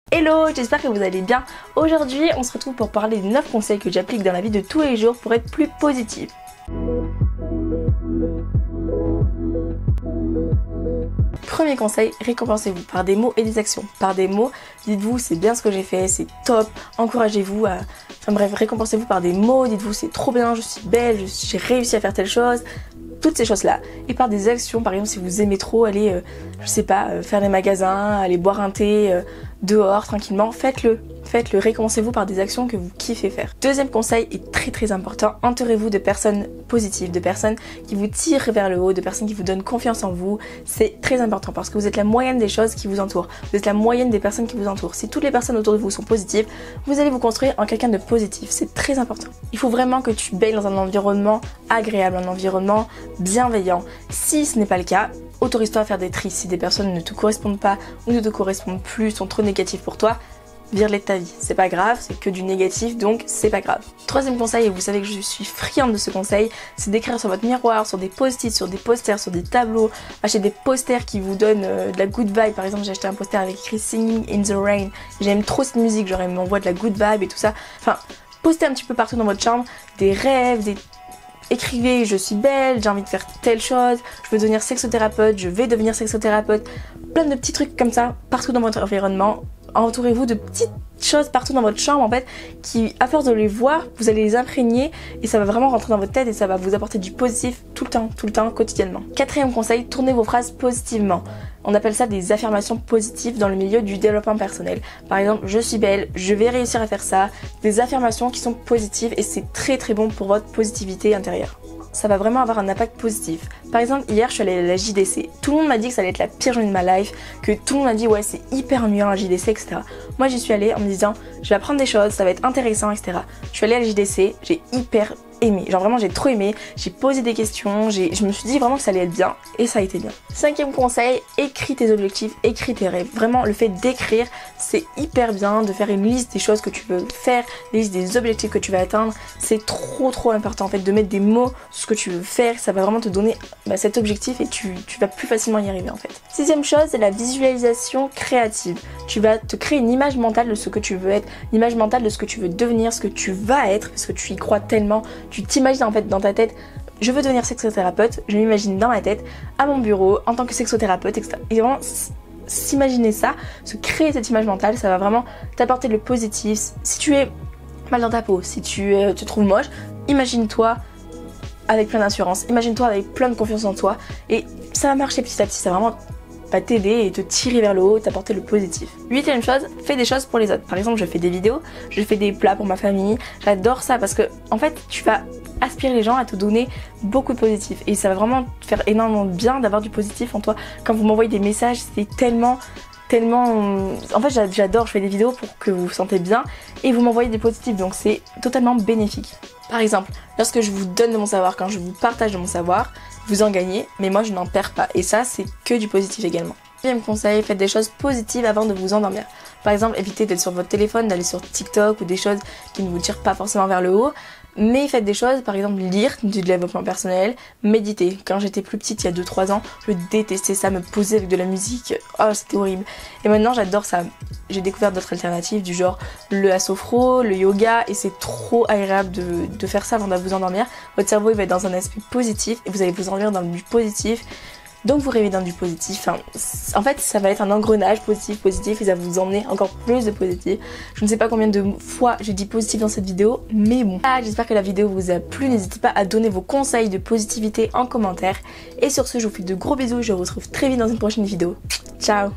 Hello, j'espère que vous allez bien. Aujourd'hui, on se retrouve pour parler des 9 conseils que j'applique dans la vie de tous les jours pour être plus positive. Premier conseil, récompensez-vous par des mots et des actions. Par des mots, dites-vous c'est bien ce que j'ai fait, c'est top, encouragez-vous à... Enfin bref, récompensez-vous par des mots, dites-vous c'est trop bien, je suis belle, j'ai réussi à faire telle chose, toutes ces choses-là. Et par des actions, par exemple si vous aimez trop aller, je sais pas, faire des magasins, aller boire un thé dehors tranquillement, faites-le. Faites-le, récompensez-vous par des actions que vous kiffez faire. Deuxième conseil est très important, entourez-vous de personnes positives, de personnes qui vous tirent vers le haut, de personnes qui vous donnent confiance en vous. C'est très important parce que vous êtes la moyenne des choses qui vous entourent. Vous êtes la moyenne des personnes qui vous entourent. Si toutes les personnes autour de vous sont positives, vous allez vous construire en quelqu'un de positif. C'est très important. Il faut vraiment que tu baignes dans un environnement agréable, un environnement bienveillant. Si ce n'est pas le cas, autorise-toi à faire des tris. Si des personnes ne te correspondent pas ou ne te correspondent plus, sont trop négatives pour toi, vire-les de ta vie, c'est pas grave, c'est que du négatif donc c'est pas grave. Troisième conseil, et vous savez que je suis friande de ce conseil, c'est d'écrire sur votre miroir, sur des post-it, sur des posters, sur des tableaux, acheter des posters qui vous donnent de la good vibe. Par exemple j'ai acheté un poster avec écrit Singing in the Rain, j'aime trop cette musique, genre elle m'envoie de la good vibe et tout ça. Enfin, postez un petit peu partout dans votre chambre des rêves, écrivez je suis belle, j'ai envie de faire telle chose, je veux devenir sexothérapeute, je vais devenir sexothérapeute, plein de petits trucs comme ça partout dans votre environnement. Entourez-vous de petites choses partout dans votre chambre en fait qui, à force de les voir, vous allez les imprégner et ça va vraiment rentrer dans votre tête et ça va vous apporter du positif tout le temps, quotidiennement. Quatrième conseil, tournez vos phrases positivement. On appelle ça des affirmations positives dans le milieu du développement personnel. Par exemple, je suis belle, je vais réussir à faire ça. Des affirmations qui sont positives et c'est très bon pour votre positivité intérieure. Ça va vraiment avoir un impact positif. Par exemple, hier je suis allée à la JDC. Tout le monde m'a dit que ça allait être la pire journée de ma life, que tout le monde m'a dit ouais c'est hyper ennuyant la JDC, etc. Moi j'y suis allée en me disant je vais apprendre des choses, ça va être intéressant, etc. Je suis allée à la JDC, j'ai hyper aimé, genre vraiment j'ai trop aimé, j'ai posé des questions, je me suis dit vraiment que ça allait être bien et ça a été bien. Cinquième conseil, écris tes objectifs, écris tes rêves. Vraiment le fait d'écrire c'est hyper bien, de faire une liste des choses que tu veux faire, une liste des objectifs que tu vas atteindre, c'est trop important en fait de mettre des mots sur ce que tu veux faire, ça va vraiment te donner cet objectif et tu vas plus facilement y arriver en fait. Sixième chose, c'est la visualisation créative. Tu vas te créer une image mentale de ce que tu veux être, une image mentale de ce que tu veux devenir, ce que tu vas être, parce que tu y crois tellement, tu t'imagines en fait dans ta tête, je veux devenir sexothérapeute, je m'imagine dans ma tête, à mon bureau, en tant que sexothérapeute, etc. Et vraiment s'imaginer ça, se créer cette image mentale, ça va vraiment t'apporter le positif. Si tu es mal dans ta peau, si tu te trouves moche, imagine-toi avec plein d'assurance, imagine-toi avec plein de confiance en toi et ça va marcher petit à petit, ça va vraiment t'aider et te tirer vers le haut, t'apporter le positif. Huitième chose, fais des choses pour les autres. Par exemple, je fais des vidéos, je fais des plats pour ma famille, j'adore ça parce que en fait tu vas aspirer les gens à te donner beaucoup de positif et ça va vraiment te faire énormément de bien d'avoir du positif en toi. Quand vous m'envoyez des messages, c'est tellement en fait j'adore, je fais des vidéos pour que vous vous sentez bien et vous m'envoyez des positifs donc c'est totalement bénéfique. Par exemple, lorsque je vous donne de mon savoir, quand je vous partage de mon savoir, vous en gagnez, mais moi je n'en perds pas et ça c'est que du positif également. Deuxième conseil, faites des choses positives avant de vous endormir. Par exemple, évitez d'être sur votre téléphone, d'aller sur TikTok ou des choses qui ne vous tirent pas forcément vers le haut. Mais faites des choses, par exemple lire, du développement personnel, méditer. Quand j'étais plus petite, il y a 2-3 ans, je détestais ça, me poser avec de la musique, oh c'était horrible. Et maintenant j'adore ça, j'ai découvert d'autres alternatives du genre la sophro, le yoga et c'est trop agréable de faire ça avant de vous endormir. Votre cerveau il va être dans un aspect positif et vous allez vous endormir dans du positif. Donc vous rêvez dans du positif, en fait ça va être un engrenage positif et ça va vous emmener encore plus de positif. Je ne sais pas combien de fois j'ai dit positif dans cette vidéo, mais bon. J'espère que la vidéo vous a plu, n'hésitez pas à donner vos conseils de positivité en commentaire. Et sur ce, je vous fais de gros bisous, je vous retrouve très vite dans une prochaine vidéo. Ciao!